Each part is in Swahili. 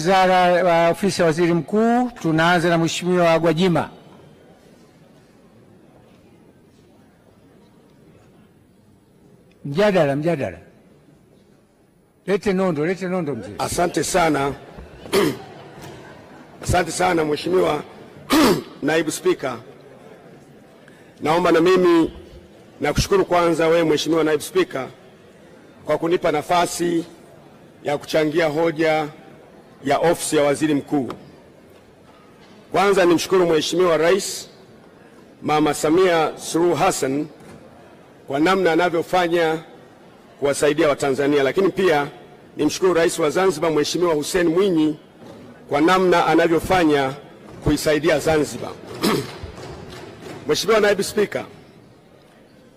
Wizara Ofisi ya Waziri Mkuu, tunaanza na Mheshimiwa Gwajima. Mjadala. Lete nondo mzee. Asante sana. Asante sana Mheshimiwa Naibu Spika. Naomba na mimi nakushukuru kwanza wewe Mheshimiwa Naibu Spika kwa kunipa nafasi ya kuchangia hoja ya Ofisi ya Waziri Mkuu. Kwanza nimshukuru Mheshimiwa Rais Mama Samia Suluhu Hassan kwa namna anavyofanya kuwasaidia Watanzania, lakini pia nimshukuru Rais wa Zanzibar Mheshimiwa Hussein Mwinyi kwa namna anavyofanya kuisaidia Zanzibar. Mheshimiwa Naibu Spika,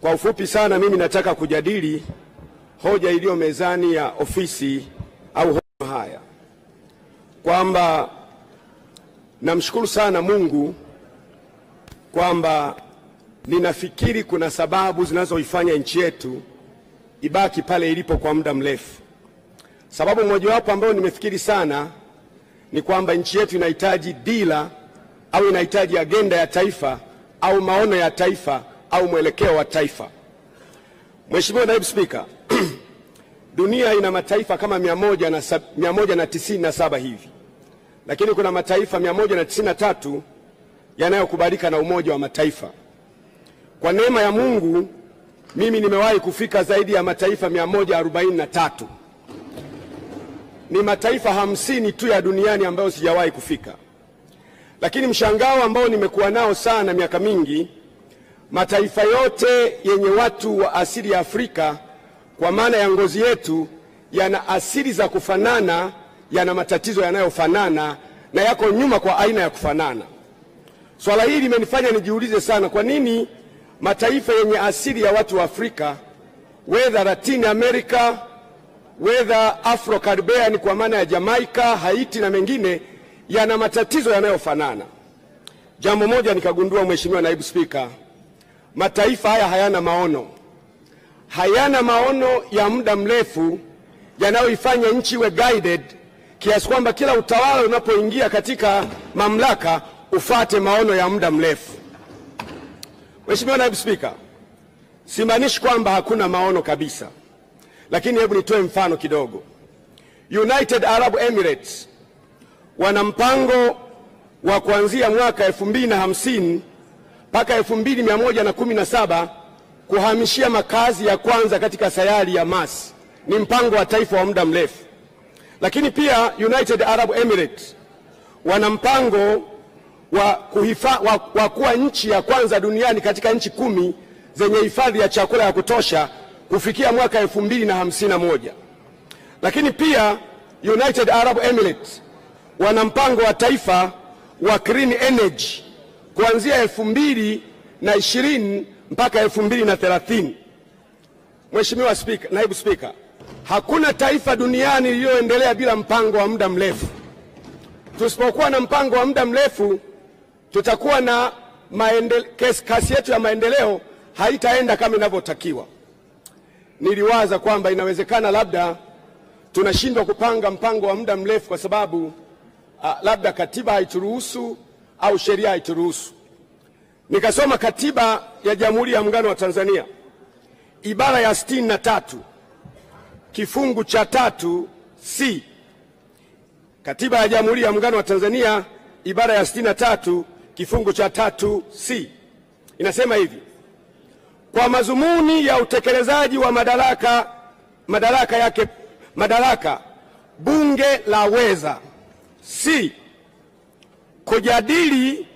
kwa ufupi sana mimi nataka kujadili hoja iliyo mezani ya ofisi au hoja haya, kwamba namshukuru sana Mungu kwamba ninafikiri kuna sababu zinazoifanya nchi yetu ibaki pale ilipo kwa muda mrefu. Sababu mojawapo ambayo nimefikiri sana ni kwamba nchi yetu inahitaji dira au inahitaji agenda ya taifa au maono ya taifa au mwelekeo wa taifa. Mheshimiwa Naibu Spika, dunia ina mataifa kama 197 hivi, lakini kuna mataifa 193 yanayokubalika na Umoja wa Mataifa. Kwa neema ya Mungu mimi nimewahi kufika zaidi ya mataifa 143. Ni mataifa 50 tu ya duniani ambayo sijawahi kufika. Lakini mshangao ambao nimekuwa nao sana miaka mingi, mataifa yote yenye watu wa asili ya Afrika kwa maana ya ngozi yetu yana asili za kufanana, yana matatizo yanayofanana na yako nyuma kwa aina ya kufanana. Swala hili limenifanya nijiulize sana, kwa nini mataifa yenye asili ya watu wa Afrika, whether Latin America, whether Afro Caribbean kwa maana ya Jamaica, Haiti na mengine, yana matatizo yanayofanana. Jambo moja nikagundua Mheshimiwa Naibu Spika, mataifa haya hayana maono ya muda mrefu yanayoifanya nchi iwe guided kiasi kwamba kila utawala unapoingia katika mamlaka ufate maono ya muda mrefu. Mheshimiwa Naibu Spika, simaanishi kwamba hakuna maono kabisa, lakini hebu nitoe mfano kidogo. United Arab Emirates wana mpango wa kuanzia mwaka 2050 mpaka 2117 kuhamishia makazi ya kwanza katika sayari ya Mars. Ni mpango wa taifa wa muda mrefu. Lakini pia United Arab Emirates wana mpango wa kuwa nchi ya kwanza duniani katika nchi 10 zenye hifadhi ya chakula ya kutosha kufikia mwaka 2051. Lakini pia United Arab Emirates wana mpango wa taifa wa clean energy kuanzia 2020 mpaka 2030. Mheshimiwa Spika, Naibu Spika, hakuna taifa duniani lililoendelea bila mpango wa muda mrefu. Tusipokuwa na mpango wa muda mrefu, tutakuwa na kasi yetu ya maendeleo haitaenda kama inavyotakiwa. Niliwaza kwamba inawezekana labda tunashindwa kupanga mpango wa muda mrefu kwa sababu labda katiba haituruhusu au sheria haituruhusu. Nikasoma katiba ya Jamhuri ya Muungano wa Tanzania, ibara ya 63 kifungu cha 3C. Katiba ya Jamhuri ya Muungano wa Tanzania ibara ya 63 kifungu cha 3C inasema hivi: kwa madhumuni ya utekelezaji wa madaraka bunge laweza C, kujadili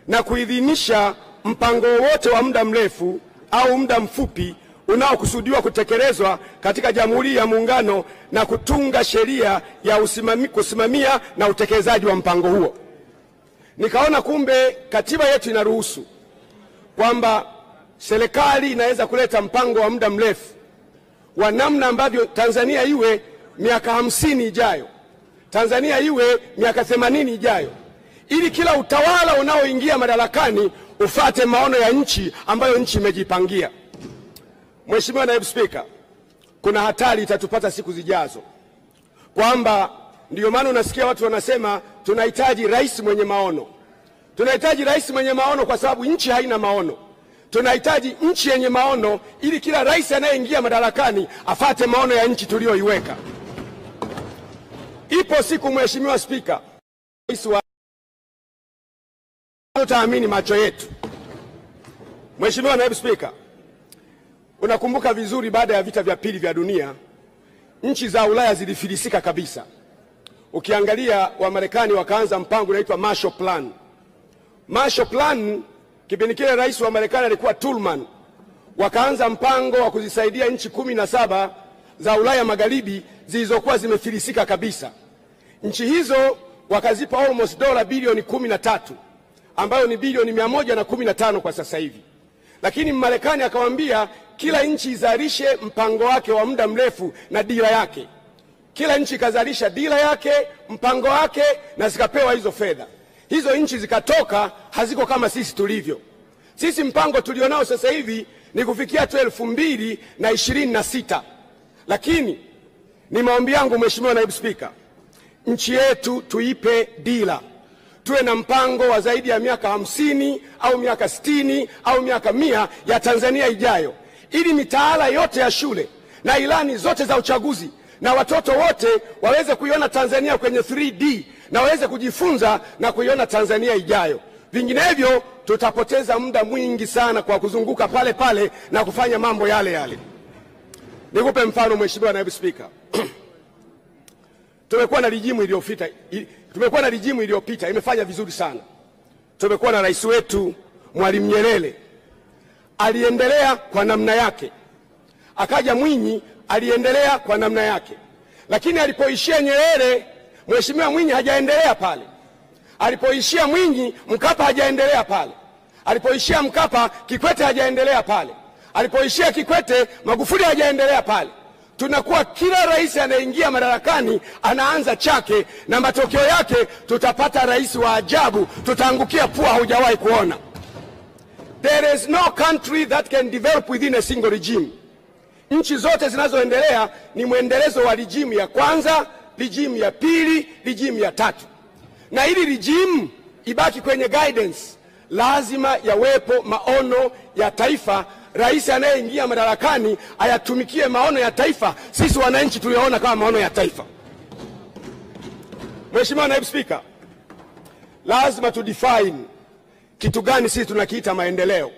na kuidhinisha mpango wote wa muda mrefu au muda mfupi unaokusudiwa kutekelezwa katika Jamhuri ya Muungano na kutunga sheria ya kusimamia na utekelezaji wa mpango huo. Nikaona kumbe katiba yetu inaruhusu kwamba serikali inaweza kuleta mpango wa muda mrefu wa namna ambavyo Tanzania iwe miaka 50 ijayo, Tanzania iwe miaka 80 ijayo, ili kila utawala unaoingia madarakani ufate maono ya nchi ambayo nchi imejipangia. Mheshimiwa Naibu Spika, kuna hatari itatupata siku zijazo kwamba Ndiyo maana unasikia watu wanasema tunahitaji rais mwenye maono. Tunahitaji rais mwenye maono kwa sababu nchi haina maono. Tunahitaji nchi yenye maono ili kila rais anayeingia madarakani afate maono ya nchi tuliyoiweka. Ipo siku Mheshimiwa Spika, rais wa utaamini macho yetu. Mheshimiwa Naibu Spika, unakumbuka vizuri baada ya vita vya pili vya dunia, nchi za Ulaya zilifilisika kabisa. Ukiangalia Wamarekani wakaanza mpango unaitwa Marshall Plan. Marshall Plan, kipindi kile rais wa Marekani alikuwa Truman. Wakaanza mpango wa kuzisaidia nchi 17 za Ulaya Magharibi zilizokuwa zimefilisika kabisa. Nchi hizo wakazipa almost dola bilioni 13, ambayo ni bilioni 115 kwa sasa hivi. Lakini Marekani akawaambia kila nchi izalishe mpango wake wa muda mrefu na dira yake. Kila nchi kazalisha dira yake, mpango wake, na zikapewa hizo fedha. Hizo nchi zikatoka haziko kama sisi tulivyo. Sisi mpango tulionao sasa hivi ni kufikia 2026. Lakini ni maombi yangu Mheshimiwa Naibu Spika, nchi yetu tuipe dira. Tuwe na mpango wa zaidi ya miaka 50 au miaka 60 au miaka 100 ya Tanzania ijayo, ili mitaala yote ya shule na ilani zote za uchaguzi na watoto wote waweze kuiona Tanzania kwenye 3D na waweze kujifunza na kuiona Tanzania ijayo. Vinginevyo tutapoteza muda mwingi sana kwa kuzunguka pale pale na kufanya mambo yale yale. Nikupe mfano Mheshimiwa Naibu Spika. Tumekuwa na rijimu iliyopita imefanya vizuri sana. Tumekuwa na rais wetu Mwalimu Nyerere, aliendelea kwa namna yake. Akaja Mwinyi, aliendelea kwa namna yake. Lakini alipoishia Nyerere, Mheshimiwa Mwinyi hajaendelea pale. Alipoishia Mwinyi, Mkapa hajaendelea pale. Alipoishia Mkapa, Kikwete hajaendelea pale. Alipoishia Kikwete, Magufuli hajaendelea pale. Tunakuwa kila rais anaingia madarakani anaanza chake, na matokeo yake tutapata rais wa ajabu, tutaangukia pua hujawahi kuona. There is no country that can develop within a single regime. Nchi zote zinazoendelea ni mwendelezo wa regime ya kwanza, regime ya pili, regime ya tatu. Na ili regime ibaki kwenye guidance, lazima yawepo maono ya taifa. Rais anayeingia madarakani ayatumikie maono ya taifa, sisi wananchi tuliona kama maono ya taifa. Mheshimiwa Naibu Spika, lazima tudefine kitu gani sisi tunakiita maendeleo.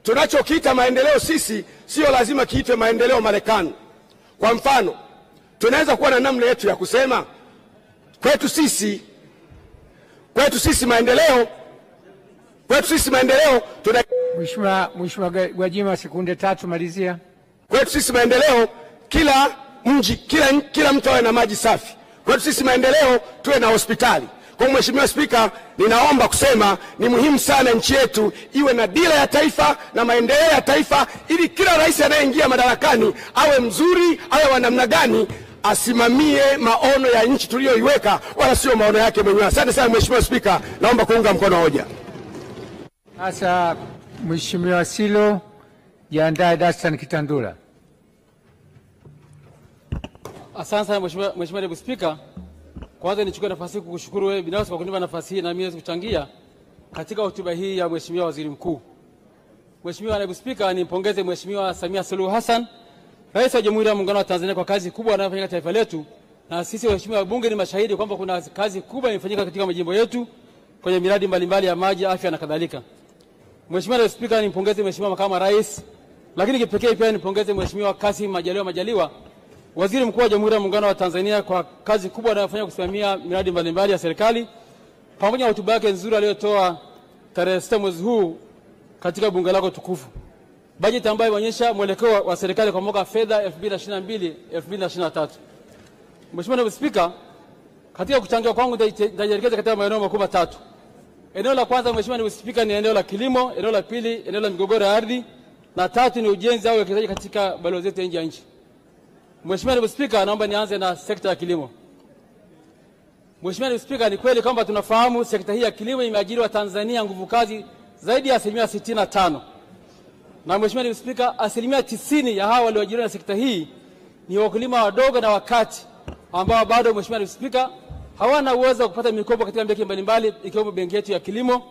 Tunachokiita maendeleo sisi sio lazima kiitwe maendeleo Marekani. Kwa mfano, tunaweza kuwa na namna yetu ya kusema kwetu sisi maendeleo Mheshimiwa Gwajima, sekunde 3 malizia. Kwetu sisi maendeleo kila mtu awe na maji safi. Kwetu sisi maendeleo tuwe na hospitali. Kwa Mheshimiwa Spika, ninaomba kusema ni muhimu sana nchi yetu iwe na dira ya taifa na maendeleo ya taifa, ili kila rais anayeingia madarakani awe mzuri, awe wa namna gani, asimamie maono ya nchi tuliyoiweka, wala sio maono yake mwenyewe. Asante sana Mheshimiwa Spika, naomba kuunga mkono hoja. Sasa Mheshimiwa Silo, jiandae Dastan Kitandula. Asante sana Mheshimiwa Naibu Spika. Kwanza nichukue nafasi hii kukushukuru wewe binafsi kwa kunipa nafasi hii na mimi niweze kuchangia katika hotuba hii ya Mheshimiwa Waziri Mkuu. Mheshimiwa Naibu Spika, nimpongeze Mheshimiwa Samia Suluhu Hassan, Rais wa Jamhuri ya Muungano wa Tanzania, kwa kazi kubwa anayofanya taifa letu, na sisi waheshimiwa wabunge ni mashahidi kwamba kuna kazi kubwa inafanyika katika majimbo yetu kwenye miradi mbalimbali ya maji, afya na kadhalika. Mheshimiwa Naibu Spika, nimpongeze Mheshimiwa Makamu wa Rais, lakini kipekee pia nimpongeze Mheshimiwa Kassim Majaliwa, Waziri Mkuu wa Jamhuri ya Muungano wa Tanzania, kwa kazi kubwa anayofanya kusimamia miradi mbalimbali ya serikali, pamoja na hotuba yake nzuri aliyotoa tarehe 6 mwezi huu katika bunge lako tukufu. Bajeti ambayo inaonyesha mwelekeo wa serikali kwa mwaka fedha 2022-2023. Mheshimiwa Naibu Spika, katika kuchangia kwangu nitajielekeza katika maeneo makubwa matatu. Eneo la kwanza Mheshimiwa Naibu Spika ni eneo la kilimo, eneo la pili eneo la migogoro ya ardhi, na tatu ni ujenzi au uwekezaji katika balozi zetu nje ya nchi. Mheshimiwa Naibu Spika, naomba nianze na sekta ya kilimo. Mheshimiwa Naibu Spika, ni kweli kwamba tunafahamu sekta hii ya kilimo imeajiri wa Tanzania nguvu kazi zaidi ya 65%. Na Mheshimiwa Naibu Spika, 90% ya hao walioajiriwa na sekta hii ni wakulima wadogo na wakati ambao bado Mheshimiwa Naibu Spika hawana uwezo wa kupata mikopo katika benki mbalimbali ikiwemo benki yetu ya kilimo